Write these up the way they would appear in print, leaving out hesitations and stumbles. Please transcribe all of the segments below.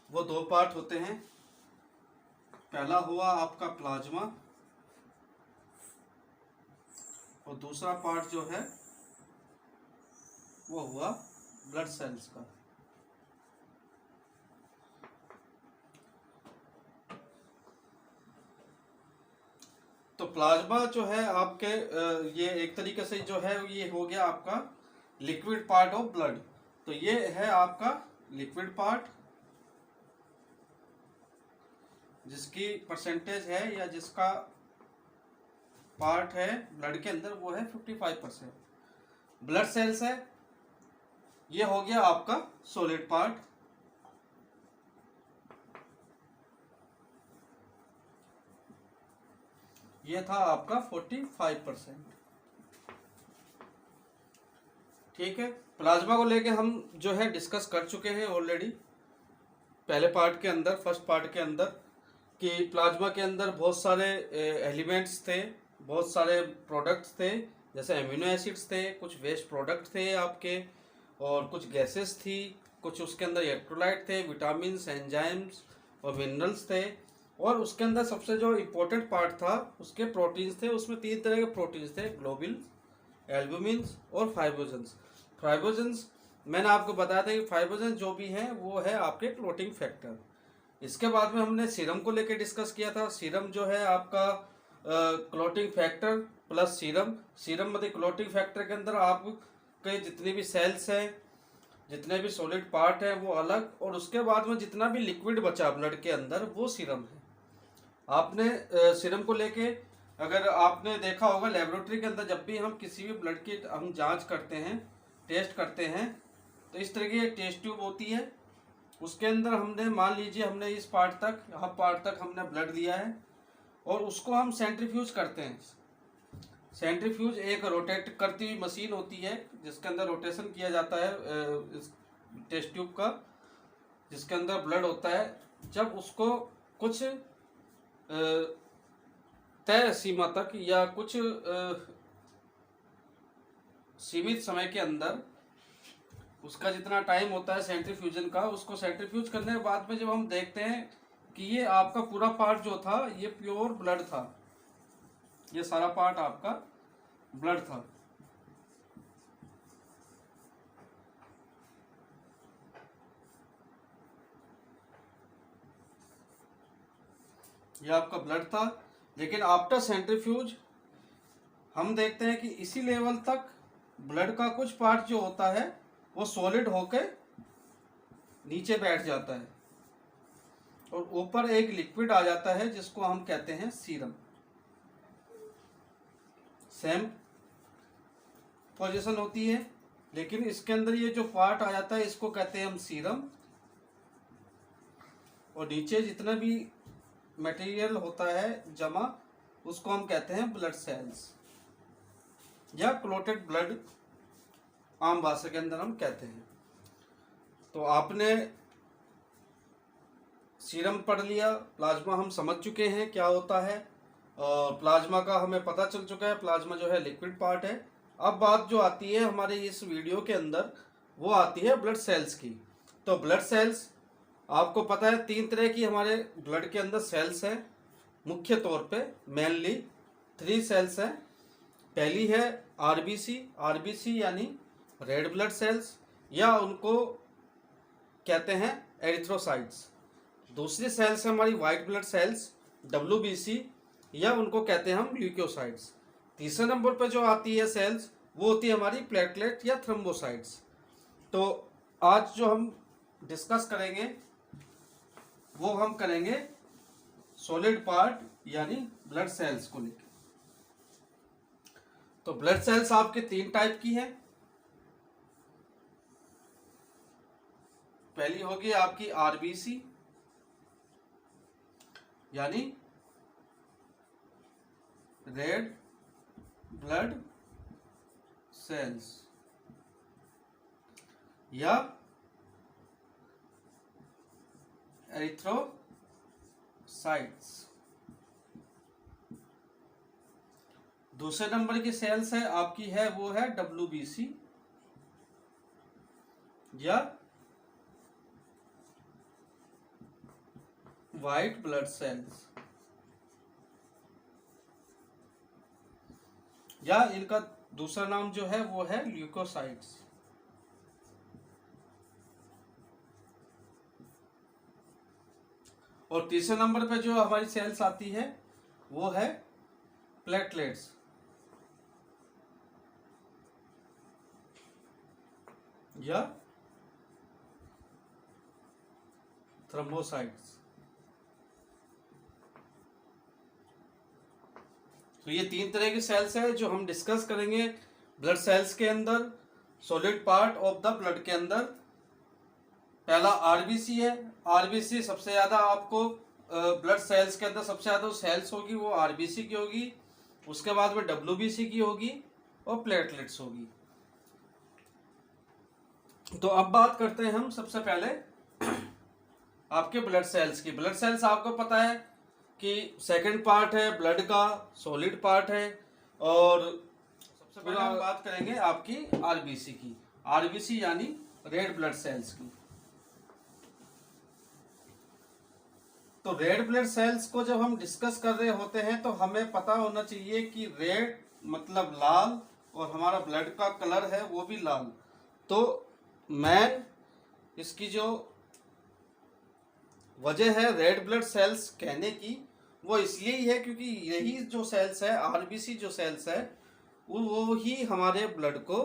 वो दो पार्ट होते हैं। पहला हुआ आपका प्लाज्मा और दूसरा पार्ट जो है वो हुआ ब्लड सेल्स का। तो प्लाज्मा जो है आपके ये एक तरीके से जो है ये हो गया आपका लिक्विड पार्ट ऑफ ब्लड। तो ये है आपका लिक्विड पार्ट जिसकी परसेंटेज है या जिसका पार्ट है ब्लड के अंदर वो है 55%। ब्लड सेल्स है, ये हो गया आपका सॉलिड पार्ट। ये था आपका 45%। ठीक है, प्लाज्मा को लेके हम जो है डिस्कस कर चुके हैं ऑलरेडी पहले पार्ट के अंदर, फर्स्ट पार्ट के अंदर, कि प्लाज्मा के अंदर बहुत सारे एलिमेंट्स थे, बहुत सारे प्रोडक्ट्स थे, जैसे एमिनो एसिड्स थे, कुछ वेस्ट प्रोडक्ट थे आपके, और कुछ गैसेस थी, कुछ उसके अंदर इलेक्ट्रोलाइट थे, विटामिन्स, एंजाइम्स और मिनरल्स थे, और उसके अंदर सबसे जो इम्पोर्टेंट पार्ट था उसके प्रोटीन्स थे। उसमें 3 तरह के प्रोटीन्स थे, ग्लोबिन, एल्बुमिन्स और फाइब्रोजन्स। फाइब्रोजन्स मैंने आपको बताया था कि फाइब्रोजन जो भी है वो है आपके क्लोटिंग फैक्टर। इसके बाद में हमने सीरम को लेकर डिस्कस किया था। सीरम जो है आपका clotting factor plus serum. Serum मतलब क्लोटिंग फैक्टर के अंदर आपके जितने भी सेल्स हैं, जितने भी सॉलिड पार्ट है वो अलग, और उसके बाद में जितना भी लिक्विड बचा ब्लड के अंदर वो सीरम है। आपने सीरम को लेके अगर आपने देखा होगा लेबोरेटरी के अंदर, जब भी हम किसी भी ब्लड की हम जांच करते हैं, टेस्ट करते हैं, तो इस तरह की एक टेस्ट ट्यूब होती है। उसके अंदर हमने मान लीजिए हमने इस पार्ट तक, यहाँ पार्ट तक हमने ब्लड दिया है, और उसको हम सेंट्रीफ्यूज करते हैं। सेंट्रीफ्यूज एक रोटेट करती हुई मशीन होती है जिसके अंदर रोटेशन किया जाता है इस टेस्ट ट्यूब का, जिसके अंदर ब्लड होता है। जब उसको कुछ तय सीमा तक या कुछ सीमित समय के अंदर, उसका जितना टाइम होता है सेंट्रीफ्यूजन का, उसको सेंट्रीफ्यूज करने के बाद में जब हम देखते हैं कि ये आपका पूरा पार्ट जो था ये प्योर ब्लड था, ये सारा पार्ट आपका ब्लड था। ये आपका ब्लड था, लेकिन आफ्टर सेंट्रीफ्यूज हम देखते हैं कि इसी लेवल तक ब्लड का कुछ पार्ट जो होता है वो सॉलिड होके नीचे बैठ जाता है, और ऊपर एक लिक्विड आ जाता है जिसको हम कहते हैं सीरम। सेम पोजीशन होती है, लेकिन इसके अंदर ये जो पार्ट आ जाता है इसको कहते हैं हम सीरम, और नीचे जितना भी मटेरियल होता है जमा उसको हम कहते हैं ब्लड सेल्स या क्लोटेड ब्लड, आम भाषा के अंदर हम कहते हैं। तो आपने सीरम पढ़ लिया, प्लाज्मा हम समझ चुके हैं क्या होता है, और प्लाज्मा का हमें पता चल चुका है प्लाज्मा जो है लिक्विड पार्ट है। अब बात जो आती है हमारे इस वीडियो के अंदर वो आती है ब्लड सेल्स की। तो ब्लड सेल्स आपको पता है 3 तरह की हमारे ब्लड के अंदर सेल्स हैं, मुख्य तौर पे मेनली 3 सेल्स हैं। पहली है आरबीसी, आरबीसी यानी रेड ब्लड सेल्स, या उनको कहते हैं एरिथ्रोसाइट्स। दूसरी सेल्स है हमारी वाइट ब्लड सेल्स, डब्ल्यूबीसी, या उनको कहते हैं हम ल्यूकोसाइट्स। तीसरे नंबर पर जो आती है सेल्स वो होती है हमारी प्लेटलेट या थ्रोम्बोसाइट्स। तो आज जो हम डिस्कस करेंगे वो हम करेंगे सॉलिड पार्ट यानी ब्लड सेल्स को लेकर। तो ब्लड सेल्स आपके 3 टाइप की है। पहली होगी आपकी आरबीसी यानी रेड ब्लड सेल्स, या एरिथ्रोसाइट्स। दूसरे नंबर की सेल्स है आपकी है वो है डब्ल्यूबीसी या वाइट ब्लड सेल्स, या इनका दूसरा नाम जो है वो है ल्यूकोसाइट्स। और तीसरे नंबर पे जो हमारी सेल्स आती है वो है प्लेटलेट्स या थ्रोम्बोसाइट्स। तो ये तीन तरह की सेल्स है जो हम डिस्कस करेंगे ब्लड सेल्स के अंदर, solid part of the blood के अंदर। पहला आरबीसी है। आरबीसी सबसे ज्यादा आपको ब्लड सेल्स के अंदर सबसे ज्यादा सेल्स होगी वो आरबीसी की होगी, उसके बाद में डब्ल्यूबीसी की होगी और प्लेटलेट्स होगी। तो अब बात करते हैं हम सबसे पहले आपके ब्लड सेल्स की। ब्लड सेल्स आपको पता है कि सेकंड पार्ट है ब्लड का, सॉलिड पार्ट है। और सबसे पहले हम बात करेंगे आपकी आरबीसी की। आरबीसी यानी रेड ब्लड सेल्स की। तो रेड ब्लड सेल्स को जब हम डिस्कस कर रहे होते हैं तो हमें पता होना चाहिए कि रेड मतलब लाल, और हमारा ब्लड का कलर है वो भी लाल। तो मैन इसकी जो वजह है रेड ब्लड सेल्स कहने की वो इसलिए ही है क्योंकि यही जो सेल्स है, आरबीसी जो सेल्स है, वो ही हमारे ब्लड को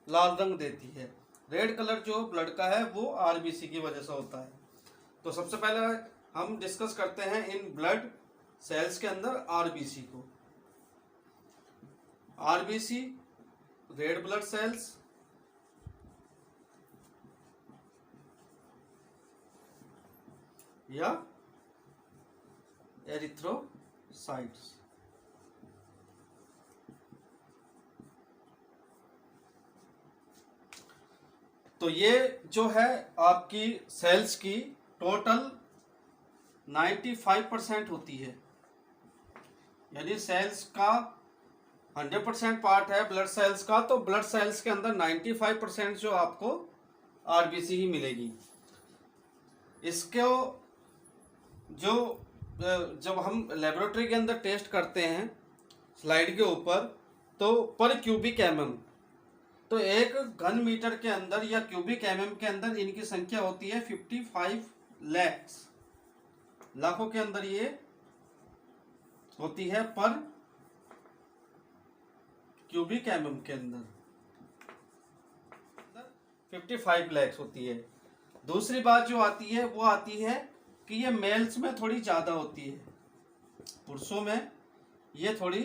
लाल रंग देती है। रेड कलर जो ब्लड का है वो आरबीसी की वजह से होता है। तो सबसे पहले हम डिस्कस करते हैं इन ब्लड सेल्स के अंदर आरबीसी को। आरबीसी रेड ब्लड सेल्स, या एरिथ्रोसाइट्स। तो ये जो है आपकी सेल्स की टोटल 95% होती है। यानी सेल्स का 100% पार्ट है ब्लड सेल्स का, तो ब्लड सेल्स के अंदर 95% जो आपको आरबीसी ही मिलेगी। इसको जो जब हम लेबोरेटरी के अंदर टेस्ट करते हैं स्लाइड के ऊपर, तो पर क्यूबिक एमएम, तो एक घन मीटर के अंदर या क्यूबिक एमएम के अंदर इनकी संख्या होती है 55 लाख, लाखों के अंदर ये होती है पर क्यूबिक एमएम के अंदर 55 लाख होती है। दूसरी बात जो आती है वो आती है कि ये मेल्स में थोड़ी ज़्यादा होती है, पुरुषों में ये थोड़ी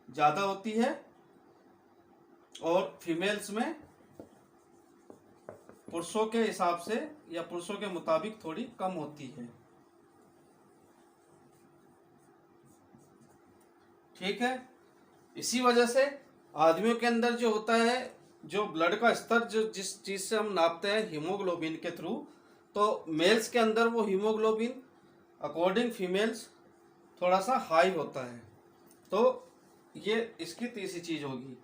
ज़्यादा होती है और फीमेल्स में पुरुषों के हिसाब से या पुरुषों के मुताबिक थोड़ी कम होती है। ठीक है। इसी वजह से आदमियों के अंदर जो होता है, जो ब्लड का स्तर जो जिस चीज से हम नापते हैं हीमोग्लोबिन के थ्रू, तो मेल्स के अंदर वो हीमोग्लोबिन अकॉर्डिंग फीमेल्स थोड़ा सा हाई होता है। तो ये इसकी तीसरी चीज होगी।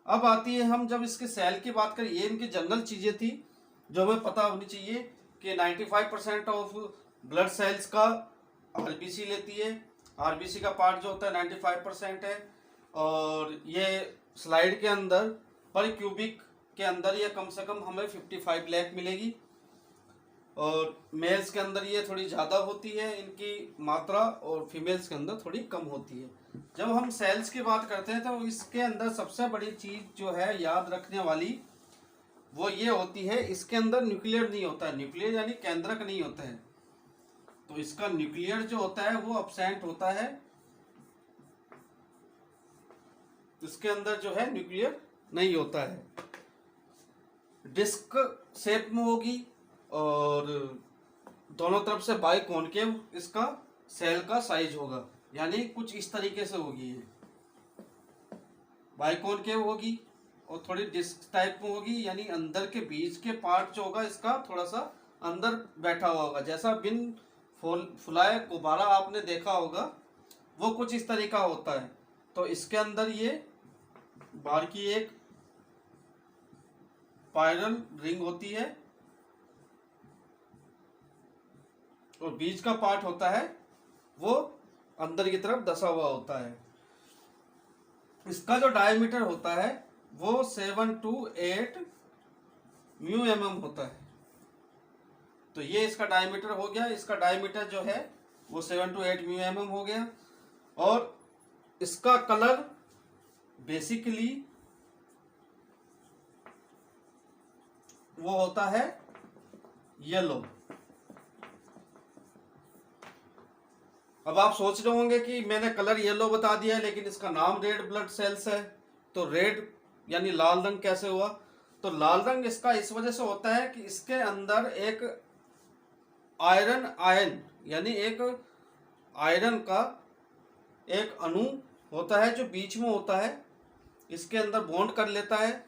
अब आती है हम जब इसके सेल की बात करें, ये इनकी जनरल चीजें थी जो हमें पता होनी चाहिए कि 95% ऑफ ब्लड सेल्स का आरबीसी लेती है। आरबीसी का पार्ट जो होता है 95% है। और ये स्लाइड के अंदर पर क्यूबिक के अंदर ये कम से कम हमें 55 लाख मिलेगी। और मेल्स के अंदर ये थोड़ी ज़्यादा होती है इनकी मात्रा, और फीमेल्स के अंदर थोड़ी कम होती है। जब हम सेल्स की बात करते हैं तो इसके अंदर सबसे बड़ी चीज़ जो है याद रखने वाली वो ये होती है, इसके अंदर न्यूक्लियर नहीं होता है। न्यूक्लियर यानी केंद्रक नहीं होता है। तो इसका न्यूक्लियर जो होता है वो अब्सेंट होता है। इसके अंदर जो है न्यूक्लियर नहीं होता है। डिस्क शेप में होगी और दोनों तरफ से बाई कॉनकेव इसका सेल का साइज होगा, यानी कुछ इस तरीके से होगी। ये बाई कॉनकेव होगी और थोड़ी डिस्क टाइप में होगी, यानी अंदर के बीच के पार्ट जो होगा इसका थोड़ा सा अंदर बैठा हुआ होगा। जैसा बिन फुलाए गुब्बारा आपने देखा होगा, वो कुछ इस तरीका होता है। तो इसके अंदर ये बाहर की एक स्पाइरल रिंग होती है और बीच का पार्ट होता है वो अंदर की तरफ धसा हुआ होता है। इसका जो डायमीटर होता है वो 7 to 8 म्यू mm होता है। तो ये इसका डायमीटर हो गया। इसका डायमीटर जो है वो 7 to 8 म्यू mm हो गया। और इसका कलर बेसिकली वो होता है येलो। अब आप सोच रहे होंगे कि मैंने कलर येलो बता दिया है लेकिन इसका नाम रेड ब्लड सेल्स है, तो रेड यानी लाल रंग कैसे हुआ? तो लाल रंग इसका इस वजह से होता है कि इसके अंदर एक आयरन आयन यानी एक आयरन का एक अणु होता है जो बीच में होता है, इसके अंदर बॉन्ड कर लेता है,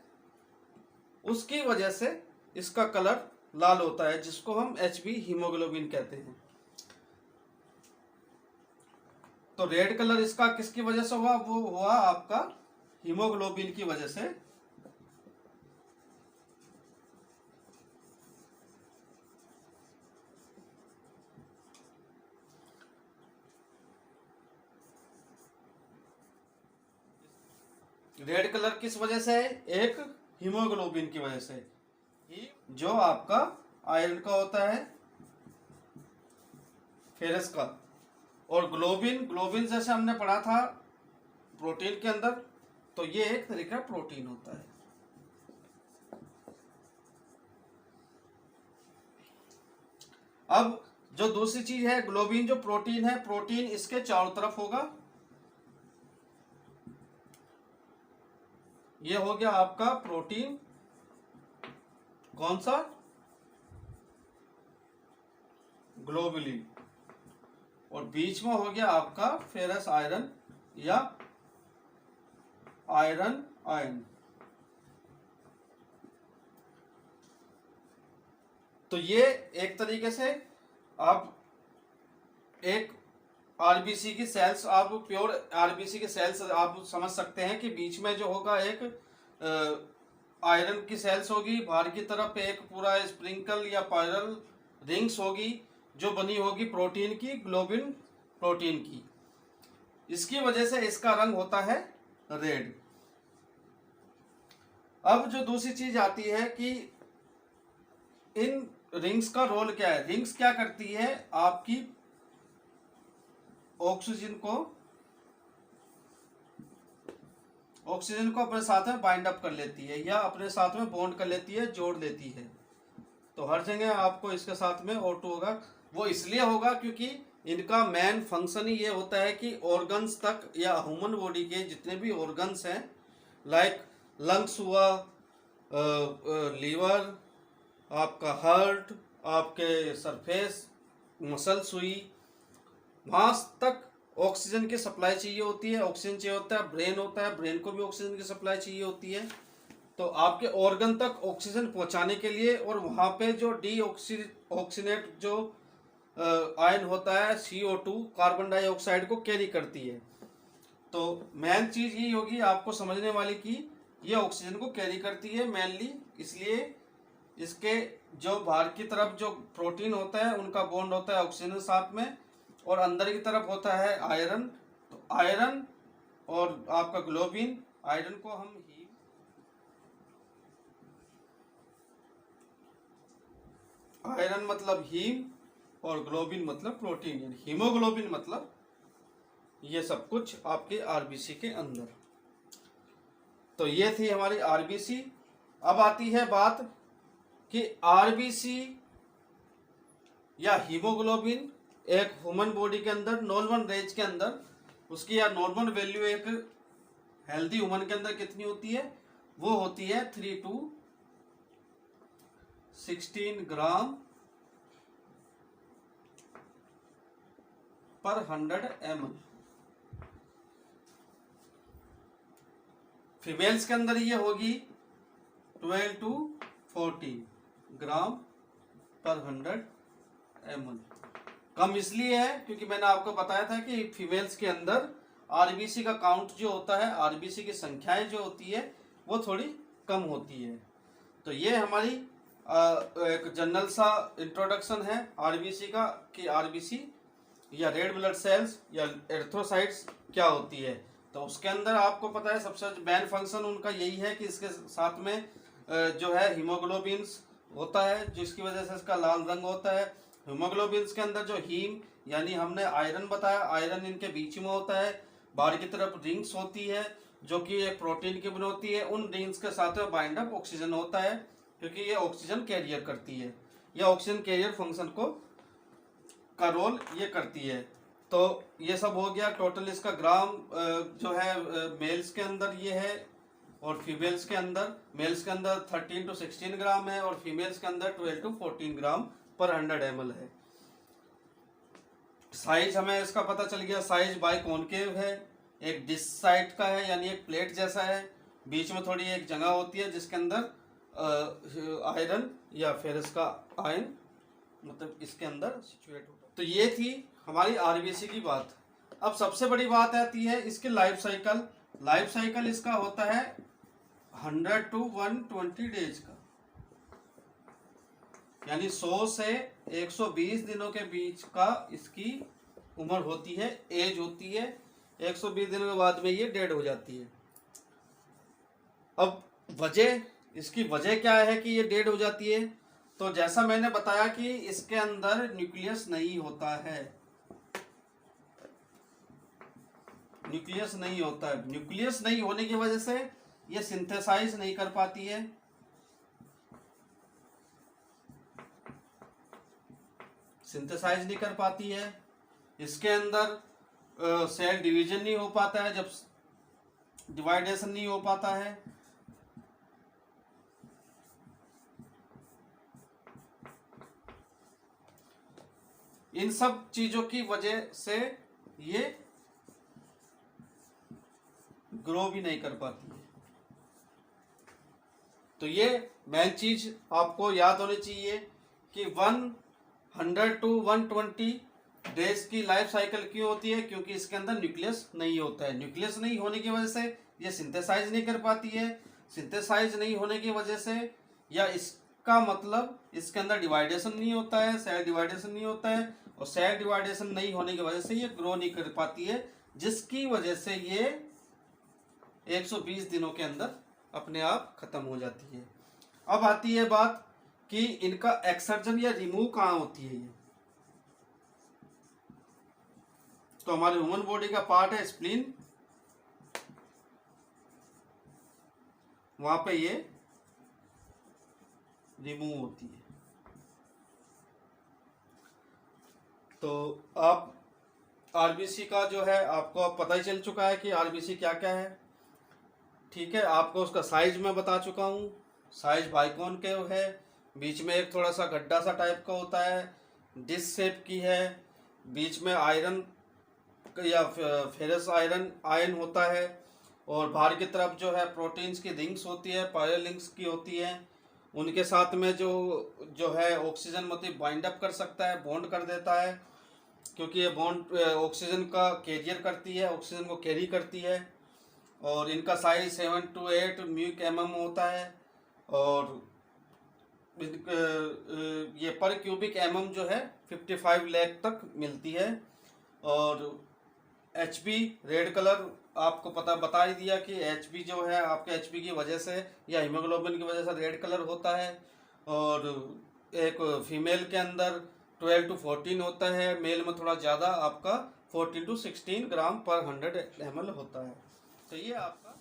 उसकी वजह से इसका कलर लाल होता है, जिसको हम HB हीमोग्लोबिन कहते हैं। तो रेड कलर इसका किसकी वजह से हुआ? वो हुआ आपका हीमोग्लोबिन की वजह से। रेड कलर किस वजह से है? एक हीमोग्लोबिन की वजह से, जो आपका आयरन का होता है, फेरस का। और ग्लोबिन जैसे हमने पढ़ा था प्रोटीन के अंदर, तो ये एक तरीका प्रोटीन होता है। अब जो दूसरी चीज है, ग्लोबिन जो प्रोटीन है, प्रोटीन इसके चारों तरफ होगा। ये हो गया आपका प्रोटीन, कौन सा? ग्लोबुलिन। और बीच में हो गया आपका फेरस आयरन या आयरन आयन। तो ये एक तरीके से आप एक आरबीसी की सेल्स, आप प्योर आरबीसी की सेल्स आप समझ सकते हैं कि बीच में जो होगा एक आयरन की सेल्स होगी, बाहर की तरफ एक पूरा स्प्रिंकल या पायरल रिंग्स होगी जो बनी होगी प्रोटीन की, ग्लोबिन प्रोटीन की। इसकी वजह से इसका रंग होता है रेड। अब जो दूसरी चीज आती है कि इन रिंग्स का रोल क्या है। रिंग्स क्या करती है? आपकी ऑक्सीजन को अपने साथ में बाइंड अप कर लेती है या अपने साथ में बॉन्ड कर लेती है, जोड़ लेती है। तो हर जगह आपको इसके साथ में O2 होगा। वो इसलिए होगा क्योंकि इनका मेन फंक्शन ही ये होता है कि ऑर्गन्स तक या ह्यूमन बॉडी के जितने भी ऑर्गन्स हैं, लाइक लंग्स हुआ, लीवर, आपका हार्ट, आपके सरफेस मसल्स हुई, वहाँ तक ऑक्सीजन की सप्लाई चाहिए होती है। ऑक्सीजन चाहिए होता है। ब्रेन होता है, ब्रेन को भी ऑक्सीजन की सप्लाई चाहिए होती है। तो आपके ऑर्गन तक ऑक्सीजन पहुंचाने के लिए, और वहाँ पे जो ऑक्सीनेट जो आयन होता है CO2, कार्बन डाइऑक्साइड को कैरी करती है। तो मेन चीज़ ये होगी आपको समझने वाली कि ये ऑक्सीजन को कैरी करती है मेनली, इसलिए इसके जो बाहर की तरफ जो प्रोटीन होता है उनका बॉन्ड होता है ऑक्सीजन साथ में, और अंदर की तरफ होता है आयरन। तो आयरन और आपका ग्लोबिन, आयरन को हम आयरन मतलब हीम और ग्लोबिन मतलब प्रोटीन, यानी हीमोग्लोबिन मतलब ये सब कुछ आपके आरबीसी के अंदर। तो ये थी हमारी आरबीसी। अब आती है बात कि आरबीसी या हीमोग्लोबिन एक ह्यूमन बॉडी के अंदर नॉर्मल रेंज के अंदर उसकी या नॉर्मल वैल्यू एक हेल्दी ह्यूमन के अंदर कितनी होती है? वो होती है 3 to 16 ग्राम पर 100 ml। फीमेल्स के अंदर ये होगी 12 to 14 ग्राम पर 100 ml। कम इसलिए है क्योंकि मैंने आपको बताया था कि फीमेल्स के अंदर आरबीसी का काउंट जो होता है, आरबीसी की संख्याएं जो होती है वो थोड़ी कम होती है। तो ये हमारी एक जनरल सा इंट्रोडक्शन है आरबीसी का कि आरबीसी या रेड ब्लड सेल्स या एरिथ्रोसाइट्स क्या होती है। तो उसके अंदर आपको पता है सबसे मेन फंक्शन उनका यही है कि इसके साथ में जो है हीमोग्लोबिन्स होता है, जिसकी वजह से इसका लाल रंग होता है। हीमोग्लोबिन्स के अंदर जो हीम यानी हमने आयरन बताया, आयरन इनके बीच में होता है। बाहर की तरफ रिंग्स होती है जो कि एक प्रोटीन की बनी होती है। उन रिंग्स के साथ में बाइंड अप ऑक्सीजन होता है क्योंकि ये ऑक्सीजन कैरियर करती है, या ऑक्सीजन कैरियर फंक्शन को का रोल ये करती है। तो ये सब हो गया टोटल। इसका ग्राम जो है मेल्स के अंदर ये है और फीमेल्स के अंदर, मेल्स के अंदर 13 to 16 ग्राम है और फीमेल्स के अंदर 12 to 14 ग्राम पर 100 ml है। साइज हमें इसका पता चल गया, साइज बाइकॉन्केव है, एक डिश साइड का है यानी एक प्लेट जैसा है। बीच में थोड़ी एक जगह होती है जिसके अंदर आयरन या फेरस का आयन मतलब इसके अंदर सिचुएट होता है। तो ये थी हमारी आरबीसी की बात। अब सबसे बड़ी बात आती है इसके लाइफ साइकिल। लाइफ साइकिल इसका होता है 100 to 120 डेज का, यानी 100 से 120 दिनों के बीच का इसकी उम्र होती है, एज होती है। 120 दिनों के बाद में ये डेड हो जाती है। अब वजह, इसकी वजह क्या है कि ये डेड हो जाती है? तो जैसा मैंने बताया कि इसके अंदर न्यूक्लियस नहीं होता है, न्यूक्लियस नहीं होता है। न्यूक्लियस नहीं होने की वजह से ये सिंथेसाइज नहीं कर पाती है, सिंथेसाइज नहीं कर पाती है। इसके अंदर सेल डिवीजन नहीं हो पाता है, जब डिवाइडेशन नहीं हो पाता है। इन सब चीजों की वजह से ये ग्रो भी नहीं कर पाती है। तो ये मेन चीज आपको याद होनी चाहिए कि 100 to 120 डेज की लाइफ साइकिल क्यों होती है? क्योंकि इसके अंदर न्यूक्लियस नहीं होता है। न्यूक्लियस नहीं होने की वजह से ये सिंथेसाइज नहीं कर पाती है। सिंथेसाइज नहीं होने की वजह से, या इसका मतलब इसके अंदर डिवाइडेशन नहीं होता है, सेल डिवाइडेशन नहीं होता है, और सेल डिवाइडेशन नहीं होने की वजह से ये ग्रो नहीं कर पाती है, जिसकी वजह से ये 120 दिनों के अंदर अपने आप खत्म हो जाती है। अब आती है बात कि इनका एक्सर्जन या रिमूव कहाँ होती है। ये तो हमारे ह्यूमन बॉडी का पार्ट है स्प्लीन, वहां पे ये रिमूव होती है। तो आप आरबीसी का जो है आपको अब पता ही चल चुका है कि आरबीसी क्या क्या है, ठीक है। आपको उसका साइज मैं बता चुका हूँ, साइज बाइकॉन्केव है, बीच में एक थोड़ा सा गड्ढा सा टाइप का होता है, डिश शेप की है, बीच में आयरन या फेरस आयन होता है, और बाहर की तरफ जो है प्रोटीन्स की रिंग्स होती है, पायरलिंग्स की होती है। उनके साथ में जो है ऑक्सीजन मतलब बाइंड अप कर सकता है, बॉन्ड कर देता है, क्योंकि ये बॉन्ड ऑक्सीजन का कैरियर करती है, ऑक्सीजन को कैरी करती है। और इनका साइज 7 to 8 μm होता है, और ये पर क्यूबिक mm जो है 55 लाख तक मिलती है। और HB रेड कलर आपको बता ही दिया कि HB जो है आपके HB की वजह से या हीमोग्लोबिन की वजह से रेड कलर होता है। और एक फीमेल के अंदर 12 to 14 होता है, मेल में थोड़ा ज़्यादा आपका 14 to 16 ग्राम पर 100 ml होता है। तो ये आपका